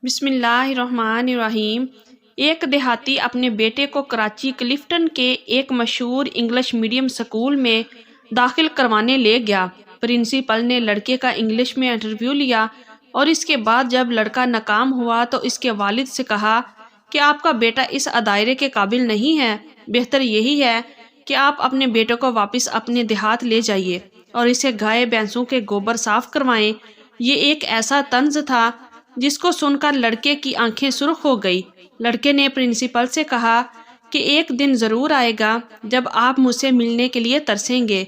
بسم اللہ الرحمن الرحیم۔ ایک دیہاتی اپنے بیٹے کو کراچی کلفٹن کے ایک مشہور انگلش میڈیم سکول میں داخل کروانے لے گیا۔ پرنسپل نے لڑکے کا انگلش میں انٹرویو لیا اور اس کے بعد جب لڑکا ناکام ہوا تو اس کے والد سے کہا کہ آپ کا بیٹا اس ادارے کے قابل نہیں ہے، بہتر یہی ہے کہ آپ اپنے بیٹے کو واپس اپنے دیہات لے جائیے اور اسے گائے بھینسوں کے گوبر صاف کروائیں۔ یہ ایک ایسا طنز تھا جس کو سن کر لڑکے کی آنکھیں سرخ ہو گئی۔ لڑکے نے پرنسپل سے کہا کہ ایک دن ضرور آئے گا جب آپ مجھ سے ملنے کے لیے ترسیں گے۔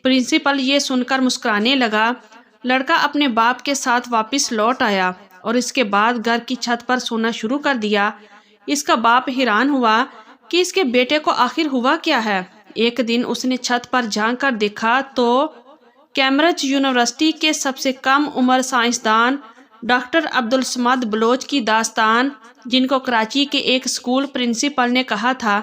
پرنسپل یہ سن کر مسکرانے لگا۔ لڑکا اپنے باپ کے ساتھ واپس لوٹ آیا اور اس کے بعد گھر کی چھت پر سونا شروع کر دیا۔ اس کا باپ حیران ہوا کہ اس کے بیٹے کو آخر ہوا کیا ہے۔ ایک دن اس نے چھت پر جھانک کر دیکھا تو کیمبرج یونیورسٹی کے سب سے کم عمر سائنسدان ڈاکٹر عبدالصمد بلوچ کی داستان، جن کو کراچی کے ایک اسکول پرنسپل نے کہا تھا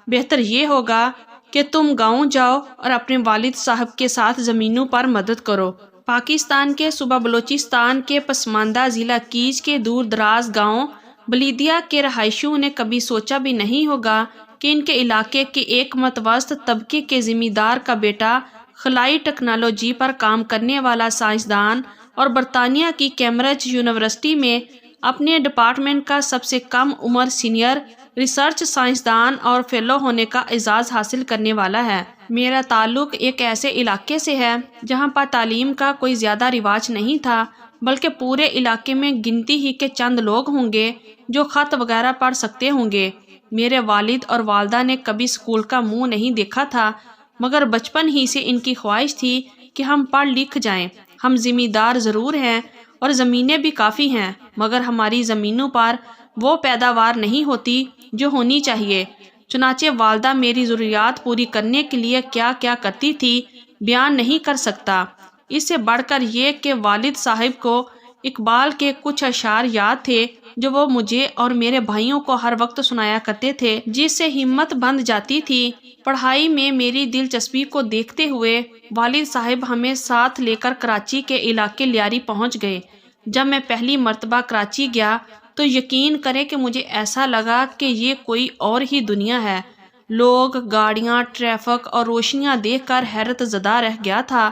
بہتر یہ ہوگا کہ تم گاؤں جاؤ اور اپنے والد صاحب کے ساتھ زمینوں پر مدد کرو۔ پاکستان کے صوبہ بلوچستان کے پسماندہ ضلع کیچ کے دور دراز گاؤں بلیدیا کے رہائشیوں نے کبھی سوچا بھی نہیں ہوگا کہ ان کے علاقے کے ایک متوسط طبقے کے زمیندار کا بیٹا خلائی ٹیکنالوجی پر کام کرنے والا سائنسدان اور برطانیہ کی کیمبرج یونیورسٹی میں اپنے ڈپارٹمنٹ کا سب سے کم عمر سینئر ریسرچ سائنسدان اور فیلو ہونے کا اعزاز حاصل کرنے والا ہے۔ میرا تعلق ایک ایسے علاقے سے ہے جہاں پر تعلیم کا کوئی زیادہ رواج نہیں تھا، بلکہ پورے علاقے میں گنتی ہی کے چند لوگ ہوں گے جو خط وغیرہ پڑھ سکتے ہوں گے۔ میرے والد اور والدہ نے کبھی اسکول کا منہ نہیں دیکھا تھا، مگر بچپن ہی سے ان کی خواہش تھی کہ ہم پڑھ لکھ جائیں۔ ہم زمیندار ضرور ہیں اور زمینیں بھی کافی ہیں، مگر ہماری زمینوں پر وہ پیداوار نہیں ہوتی جو ہونی چاہیے۔ چنانچہ والدہ میری ضروریات پوری کرنے کے لیے کیا کیا کرتی تھی بیان نہیں کر سکتا۔ اس سے بڑھ کر یہ کہ والد صاحب کو اقبال کے کچھ اشعار یاد تھے جو وہ مجھے اور میرے بھائیوں کو ہر وقت سنایا کرتے تھے، جس سے ہمت بندھ جاتی تھی۔ پڑھائی میں میری دلچسپی کو دیکھتے ہوئے والد صاحب ہمیں ساتھ لے کر کراچی کے علاقے لیاری پہنچ گئے۔ جب میں پہلی مرتبہ کراچی گیا تو یقین کریں کہ مجھے ایسا لگا کہ یہ کوئی اور ہی دنیا ہے۔ لوگ، گاڑیاں، ٹریفک اور روشنیاں دیکھ کر حیرت زدہ رہ گیا تھا۔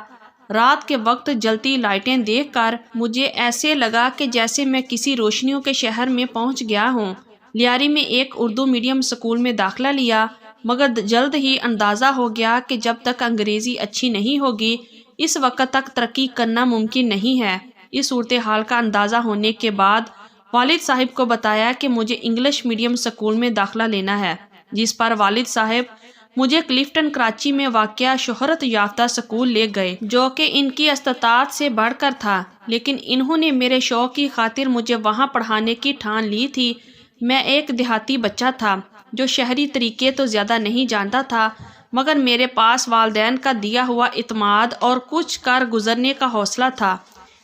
رات کے وقت جلتی لائٹیں دیکھ کر مجھے ایسے لگا کہ جیسے میں کسی روشنیوں کے شہر میں پہنچ گیا ہوں۔ لیاری میں ایک اردو میڈیم سکول میں داخلہ لیا، مگر جلد ہی اندازہ ہو گیا کہ جب تک انگریزی اچھی نہیں ہوگی اس وقت تک ترقی کرنا ممکن نہیں ہے۔ اس صورتحال کا اندازہ ہونے کے بعد والد صاحب کو بتایا کہ مجھے انگلش میڈیم سکول میں داخلہ لینا ہے، جس پر والد صاحب مجھے کلفٹن کراچی میں واقع شہرت یافتہ سکول لے گئے، جو کہ ان کی استطاعت سے بڑھ کر تھا، لیکن انہوں نے میرے شوق کی خاطر مجھے وہاں پڑھانے کی ٹھان لی تھی۔ میں ایک دیہاتی بچہ تھا جو شہری طریقے تو زیادہ نہیں جانتا تھا، مگر میرے پاس والدین کا دیا ہوا اعتماد اور کچھ کر گزرنے کا حوصلہ تھا۔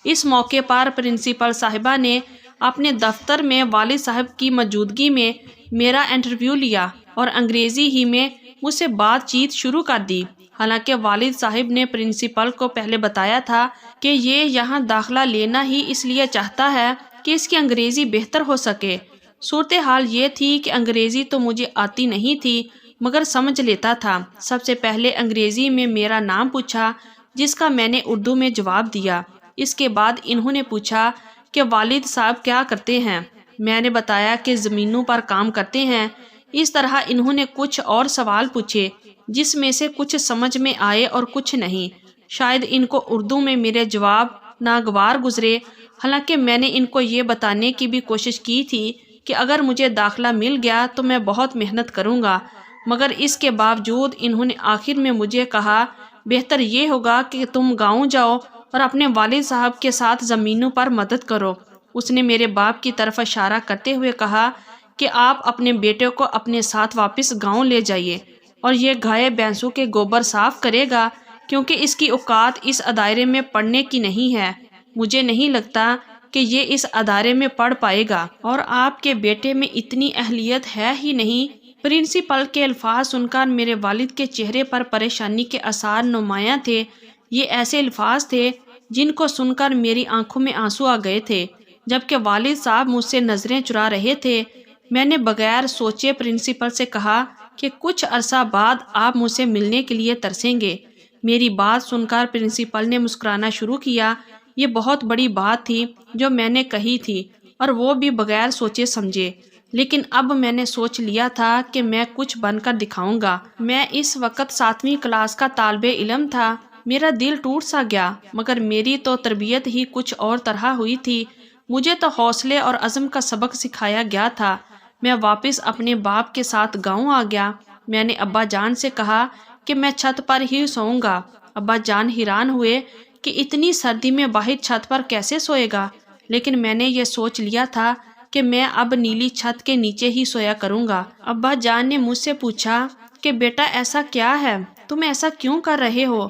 اس موقع پر پرنسپل صاحبہ نے اپنے دفتر میں والد صاحب کی موجودگی میں میرا انٹرویو لیا اور انگریزی ہی میں مجھ سے بات چیت شروع کر دی۔ حالانکہ والد صاحب نے پرنسپل کو پہلے بتایا تھا کہ یہ یہاں داخلہ لینا ہی اس لیے چاہتا ہے کہ اس کی انگریزی بہتر ہو سکے۔ صورتحال یہ تھی کہ انگریزی تو مجھے آتی نہیں تھی، مگر سمجھ لیتا تھا۔ سب سے پہلے انگریزی میں میرا نام پوچھا، جس کا میں نے اردو میں جواب دیا۔ اس کے بعد انہوں نے پوچھا کہ والد صاحب کیا کرتے ہیں۔ میں نے بتایا کہ زمینوں پر کام کرتے ہیں۔ اس طرح انہوں نے کچھ اور سوال پوچھے، جس میں سے کچھ سمجھ میں آئے اور کچھ نہیں۔ شاید ان کو اردو میں میرے جواب ناگوار گزرے، حالانکہ میں نے ان کو یہ بتانے کی بھی کوشش کی تھی کہ اگر مجھے داخلہ مل گیا تو میں بہت محنت کروں گا، مگر اس کے باوجود انہوں نے آخر میں مجھے کہا بہتر یہ ہوگا کہ تم گاؤں جاؤ اور اپنے والد صاحب کے ساتھ زمینوں پر مدد کرو۔ اس نے میرے باپ کی طرف اشارہ کرتے ہوئے کہا کہ آپ اپنے بیٹے کو اپنے ساتھ واپس گاؤں لے جائیے اور یہ گائے بھینسوں کے گوبر صاف کرے گا، کیونکہ اس کی اوقات اس ادارے میں پڑھنے کی نہیں ہے۔ مجھے نہیں لگتا کہ یہ اس ادارے میں پڑھ پائے گا، اور آپ کے بیٹے میں اتنی اہلیت ہے ہی نہیں۔ پرنسپل کے الفاظ سن کر میرے والد کے چہرے پر پریشانی کے آثار نمایاں تھے۔ یہ ایسے الفاظ تھے جن کو سن کر میری آنکھوں میں آنسو آ گئے تھے۔ جبکہ والد صاحب مجھ سے نظریں چرا رہے تھے۔ میں نے بغیر سوچے پرنسپل سے کہا کہ کچھ عرصہ بعد آپ مجھ سے ملنے کے لیے ترسیں گے۔ میری بات سن کر پرنسپل نے مسکرانا شروع کیا۔ یہ بہت بڑی بات تھی جو میں نے کہی تھی، اور وہ بھی بغیر سوچے سمجھے، لیکن اب میں نے سوچ لیا تھا کہ میں کچھ بن کر دکھاؤں گا۔ میں اس وقت 7ویں کلاس کا طالب علم تھا۔ میرا دل ٹوٹ سا گیا، مگر میری تو تربیت ہی کچھ اور طرح ہوئی تھی۔ مجھے تو حوصلے اور عزم کا سبق سکھایا گیا تھا۔ میں واپس اپنے باپ کے ساتھ گاؤں آ گیا۔ میں نے ابا جان سے کہا کہ میں چھت پر ہی سوؤں گا۔ ابا جان حیران ہوئے کہ اتنی سردی میں باہر چھت پر کیسے سوئے گا، لیکن میں نے یہ سوچ لیا تھا کہ میں اب نیلی چھت کے نیچے ہی سویا کروں گا۔ ابا جان نے مجھ سے پوچھا کہ بیٹا ایسا کیا ہے، تم ایسا کیوں کر رہے ہو،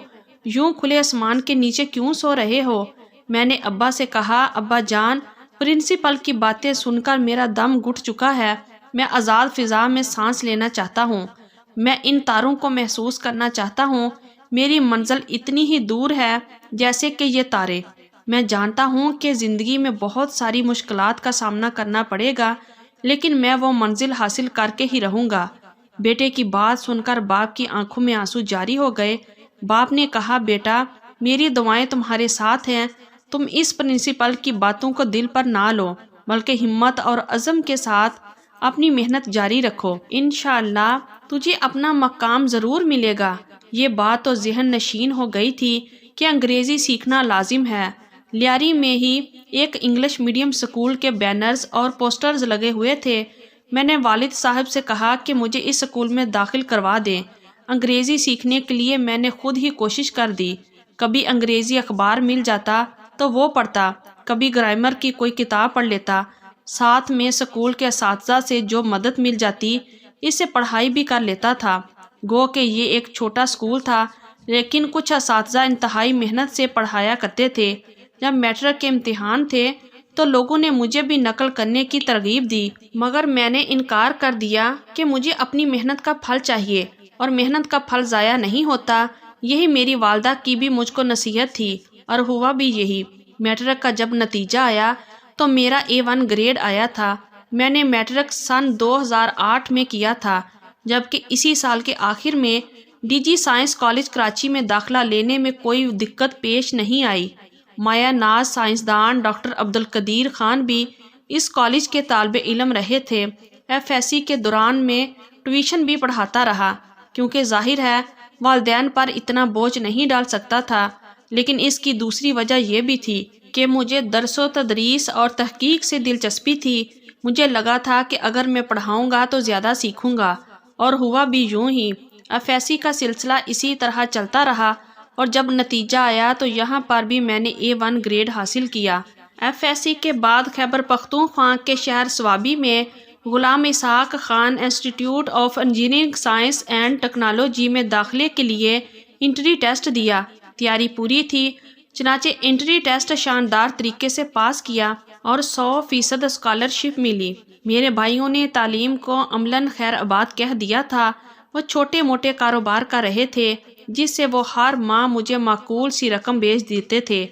یوں کھلے آسمان کے نیچے کیوں سو رہے ہو؟ میں نے ابا سے کہا، ابا جان، پرنسپل کی باتیں سن کر میرا دم گھٹ چکا ہے۔ میں آزاد فضا میں سانس لینا چاہتا ہوں۔ میں ان تاروں کو محسوس کرنا چاہتا ہوں۔ میری منزل اتنی ہی دور ہے جیسے کہ یہ تارے۔ میں جانتا ہوں کہ زندگی میں بہت ساری مشکلات کا سامنا کرنا پڑے گا، لیکن میں وہ منزل حاصل کر کے ہی رہوں گا۔ بیٹے کی بات سن کر باپ کی آنکھوں میں آنسو جاری ہو گئے۔ باپ نے کہا، بیٹا، میری دعائیں تمہارے ساتھ ہیں۔ تم اس پرنسپل کی باتوں کو دل پر نہ لو، بلکہ ہمت اور عزم کے ساتھ اپنی محنت جاری رکھو۔ انشاءاللہ تجھے اپنا مقام ضرور ملے گا۔ یہ بات تو ذہن نشین ہو گئی تھی کہ انگریزی سیکھنا لازم ہے۔ لیاری میں ہی ایک انگلش میڈیم سکول کے بینرز اور پوسٹرز لگے ہوئے تھے۔ میں نے والد صاحب سے کہا کہ مجھے اس سکول میں داخل کروا دیں۔ انگریزی سیکھنے کے لیے میں نے خود ہی کوشش کر دی۔ کبھی انگریزی اخبار مل جاتا تو وہ پڑھتا، کبھی گرامر کی کوئی کتاب پڑھ لیتا۔ ساتھ میں سکول کے اساتذہ سے جو مدد مل جاتی، اس سے پڑھائی بھی کر لیتا تھا۔ گو کہ یہ ایک چھوٹا سکول تھا، لیکن کچھ اساتذہ انتہائی محنت سے پڑھایا کرتے تھے۔ جب میٹرک کے امتحان تھے تو لوگوں نے مجھے بھی نقل کرنے کی ترغیب دی، مگر میں نے انکار کر دیا کہ مجھے اپنی محنت کا پھل چاہیے، اور محنت کا پھل ضائع نہیں ہوتا۔ یہی میری والدہ کی بھی مجھ کو نصیحت تھی، اور ہوا بھی یہی۔ میٹرک کا جب نتیجہ آیا تو میرا A1 گریڈ آیا تھا۔ میں نے میٹرک سن 2008 میں کیا تھا، جبکہ اسی سال کے آخر میں DG سائنس کالج کراچی میں داخلہ لینے میں کوئی دقت پیش نہیں آئی۔ مایہ ناز سائنسدان ڈاکٹر عبدالقدیر خان بھی اس کالج کے طالب علم رہے تھے۔ FSC کے دوران میں ٹیوشن بھی پڑھاتا رہا، کیونکہ ظاہر ہے والدین پر اتنا بوجھ نہیں ڈال سکتا تھا، لیکن اس کی دوسری وجہ یہ بھی تھی کہ مجھے درس و تدریس اور تحقیق سے دلچسپی تھی۔ مجھے لگا تھا کہ اگر میں پڑھاؤں گا تو زیادہ سیکھوں گا، اور ہوا بھی یوں ہی۔ FSC کا سلسلہ اسی طرح چلتا رہا، اور جب نتیجہ آیا تو یہاں پر بھی میں نے A1 گریڈ حاصل کیا۔ FSC کے بعد خیبر پختونخوا کے شہر صوابی میں Ghulam Ishaq Khan institute of engineering science and technology میں داخلے کے لیے انٹری ٹیسٹ دیا۔ تیاری پوری تھی، چنانچہ انٹری ٹیسٹ شاندار طریقے سے پاس کیا اور 100% اسکالرشپ ملی۔ میرے بھائیوں نے تعلیم کو عملاً خیر آباد کہہ دیا تھا۔ وہ چھوٹے موٹے کاروبار کر رہے تھے، جس سے وہ ہر ماہ مجھے معقول سی رقم بھیج دیتے تھے۔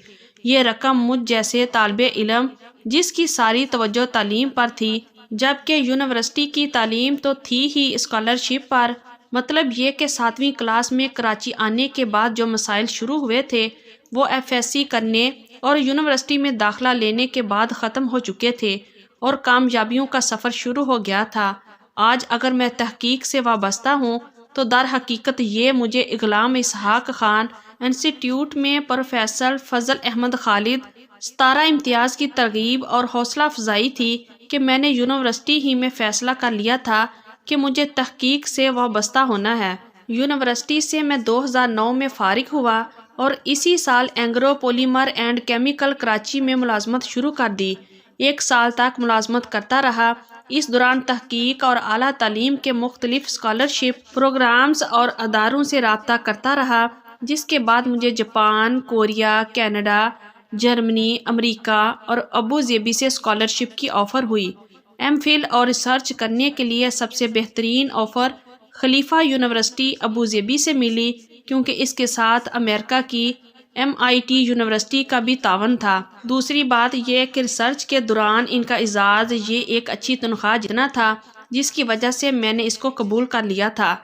یہ رقم مجھ جیسے طالب علم جس کی ساری توجہ تعلیم پر تھی، جبکہ یونیورسٹی کی تعلیم تو تھی ہی اسکالرشپ پر، مطلب یہ کہ 7ویں کلاس میں کراچی آنے کے بعد جو مسائل شروع ہوئے تھے وہ FSC کرنے اور یونیورسٹی میں داخلہ لینے کے بعد ختم ہو چکے تھے، اور کامیابیوں کا سفر شروع ہو گیا تھا۔ آج اگر میں تحقیق سے وابستہ ہوں تو در حقیقت یہ مجھے غلام اسحاق خان انسٹیٹیوٹ میں پروفیسر فضل احمد خالد 17 امتیاز کی ترغیب اور حوصلہ افزائی تھی کہ میں نے یونیورسٹی ہی میں فیصلہ کر لیا تھا کہ مجھے تحقیق سے وابستہ ہونا ہے۔ یونیورسٹی سے میں 2009 میں فارغ ہوا اور اسی سال Engro polymer and chemical Karachi میں ملازمت شروع کر دی۔ 1 سال تک ملازمت کرتا رہا۔ اس دوران تحقیق اور اعلیٰ تعلیم کے مختلف اسکالرشپ پروگرامز اور اداروں سے رابطہ کرتا رہا، جس کے بعد مجھے جاپان، کوریا، کینیڈا، جرمنی، امریکہ اور ابوظہبی سے اسکالرشپ کی آفر ہوئی۔ MPhil اور ریسرچ کرنے کے لیے سب سے بہترین آفر خلیفہ یونیورسٹی ابوظہبی سے ملی، کیونکہ اس کے ساتھ امریکہ کی MIT یونیورسٹی کا بھی تعاون تھا۔ دوسری بات یہ کہ ریسرچ کے دوران ان کا اعزاز یہ ایک اچھی تنخواہ جتنا تھا جس کی وجہ سے میں نے اس کو قبول کر لیا تھا۔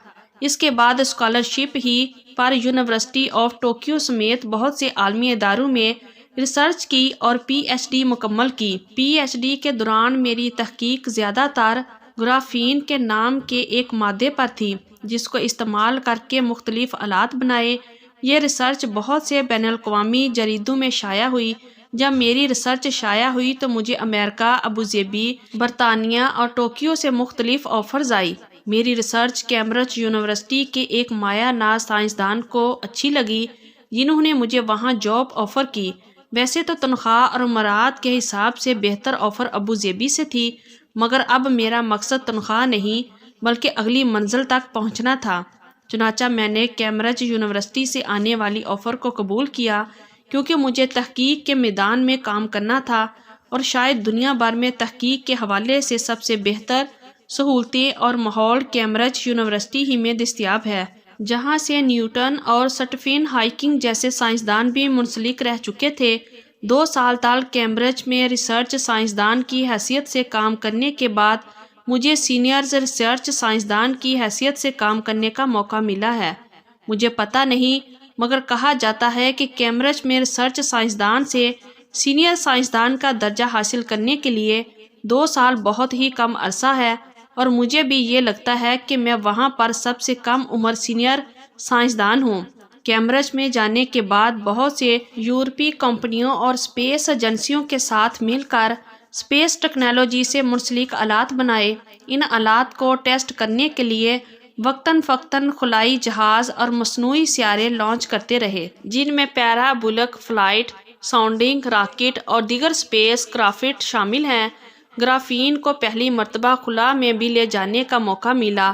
اس کے بعد scholarship he per university of Tokyo سمیت بہت سے عالمی اداروں میں ریسرچ کی اور PhD مکمل کی۔ PhD کے دوران میری تحقیق زیادہ تر گرافین کے نام کے ایک مادے پر تھی جس کو استعمال کر کے مختلف آلات بنائے۔ یہ ریسرچ بہت سے بین الاقوامی جریدوں میں شائع ہوئی۔ جب میری ریسرچ شائع ہوئی تو مجھے امریکہ، ابوظہبی، برطانیہ اور ٹوکیو سے مختلف آفرز آئی۔ میری ریسرچ کیمبرج یونیورسٹی کے ایک مایہ ناز سائنسدان کو اچھی لگی جنہوں نے مجھے وہاں جاب آفر کی۔ ویسے تو تنخواہ اور مراعات کے حساب سے بہتر آفر ابوظہبی سے تھی، مگر اب میرا مقصد تنخواہ نہیں بلکہ اگلی منزل تک پہنچنا تھا۔ چنانچہ میں نے کیمبرج یونیورسٹی سے آنے والی آفر کو قبول کیا کیونکہ مجھے تحقیق کے میدان میں کام کرنا تھا اور شاید دنیا بھر میں تحقیق کے حوالے سے سب سے بہتر سہولتیں اور ماحول کیمبرج یونیورسٹی ہی میں دستیاب ہے، جہاں سے نیوٹن اور سٹیفن ہاکنگ جیسے سائنسدان بھی منسلک رہ چکے تھے۔ 2 سال تک کیمبرج میں ریسرچ سائنسدان کی حیثیت سے کام کرنے کے بعد مجھے سینئرز ریسرچ سائنسدان کی حیثیت سے کام کرنے کا موقع ملا ہے۔ مجھے پتہ نہیں مگر کہا جاتا ہے کہ کیمبرج میں ریسرچ سائنسدان سے سینئر سائنسدان کا درجہ حاصل کرنے کے لیے 2 سال بہت ہی کم عرصہ ہے، اور مجھے بھی یہ لگتا ہے کہ میں وہاں پر سب سے کم عمر سینئر سائنسدان ہوں۔ کیمبرج میں جانے کے بعد بہت سے یورپی کمپنیوں اور اسپیس ایجنسیوں کے ساتھ مل کر اسپیس ٹیکنالوجی سے منسلک آلات بنائے۔ ان آلات کو ٹیسٹ کرنے کے لیے وقتاً فوقتاً خلائی جہاز اور مصنوعی سیارے لانچ کرتے رہے، جن میں پیرابولک فلائٹ، ساؤنڈنگ راکٹ اور دیگر اسپیس کرافٹ شامل ہیں۔ گرافین کو پہلی مرتبہ خلا میں بھی لے جانے کا موقع ملا۔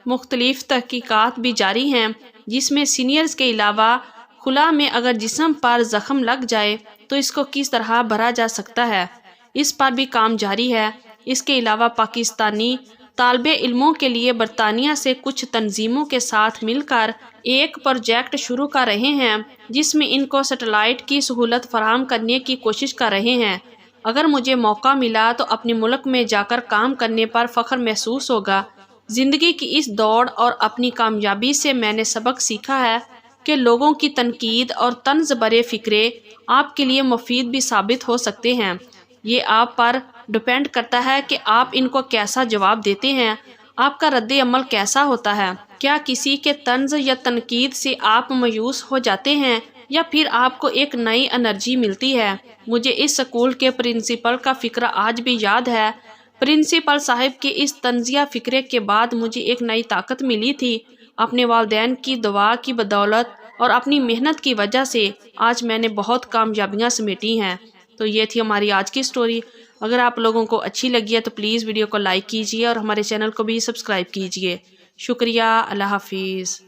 مختلف تحقیقات بھی جاری ہیں جس میں سینئرز کے علاوہ خلا میں اگر جسم پر زخم لگ جائے تو اس کو کس طرح بھرا جا سکتا ہے، اس پر بھی کام جاری ہے۔ اس کے علاوہ پاکستانی طالب علموں کے لیے برطانیہ سے کچھ تنظیموں کے ساتھ مل کر ایک پروجیکٹ شروع کر رہے ہیں جس میں ان کو سیٹلائٹ کی سہولت فراہم کرنے کی کوشش کر رہے ہیں۔ اگر مجھے موقع ملا تو اپنے ملک میں جا کر کام کرنے پر فخر محسوس ہوگا۔ زندگی کی اس دوڑ اور اپنی کامیابی سے میں نے سبق سیکھا ہے کہ لوگوں کی تنقید اور طنز برے فکرے آپ کے لیے مفید بھی ثابت ہو سکتے ہیں۔ یہ آپ پر ڈپینڈ کرتا ہے کہ آپ ان کو کیسا جواب دیتے ہیں، آپ کا رد عمل کیسا ہوتا ہے۔ کیا کسی کے طنز یا تنقید سے آپ مایوس ہو جاتے ہیں یا پھر آپ کو ایک نئی انرجی ملتی ہے؟ مجھے اس اسکول کے پرنسپل کا فقرہ آج بھی یاد ہے۔ پرنسپل صاحب کے اس طنزیہ فقرے کے بعد مجھے ایک نئی طاقت ملی تھی۔ اپنے والدین کی دعا کی بدولت اور اپنی محنت کی وجہ سے آج میں نے بہت کامیابیاں سمیٹی ہیں۔ تو یہ تھی ہماری آج کی سٹوری۔ اگر آپ لوگوں کو اچھی لگی ہے تو پلیز ویڈیو کو لائک کیجیے اور ہمارے چینل کو بھی سبسکرائب کیجیے۔ شکریہ، اللہ حافظ۔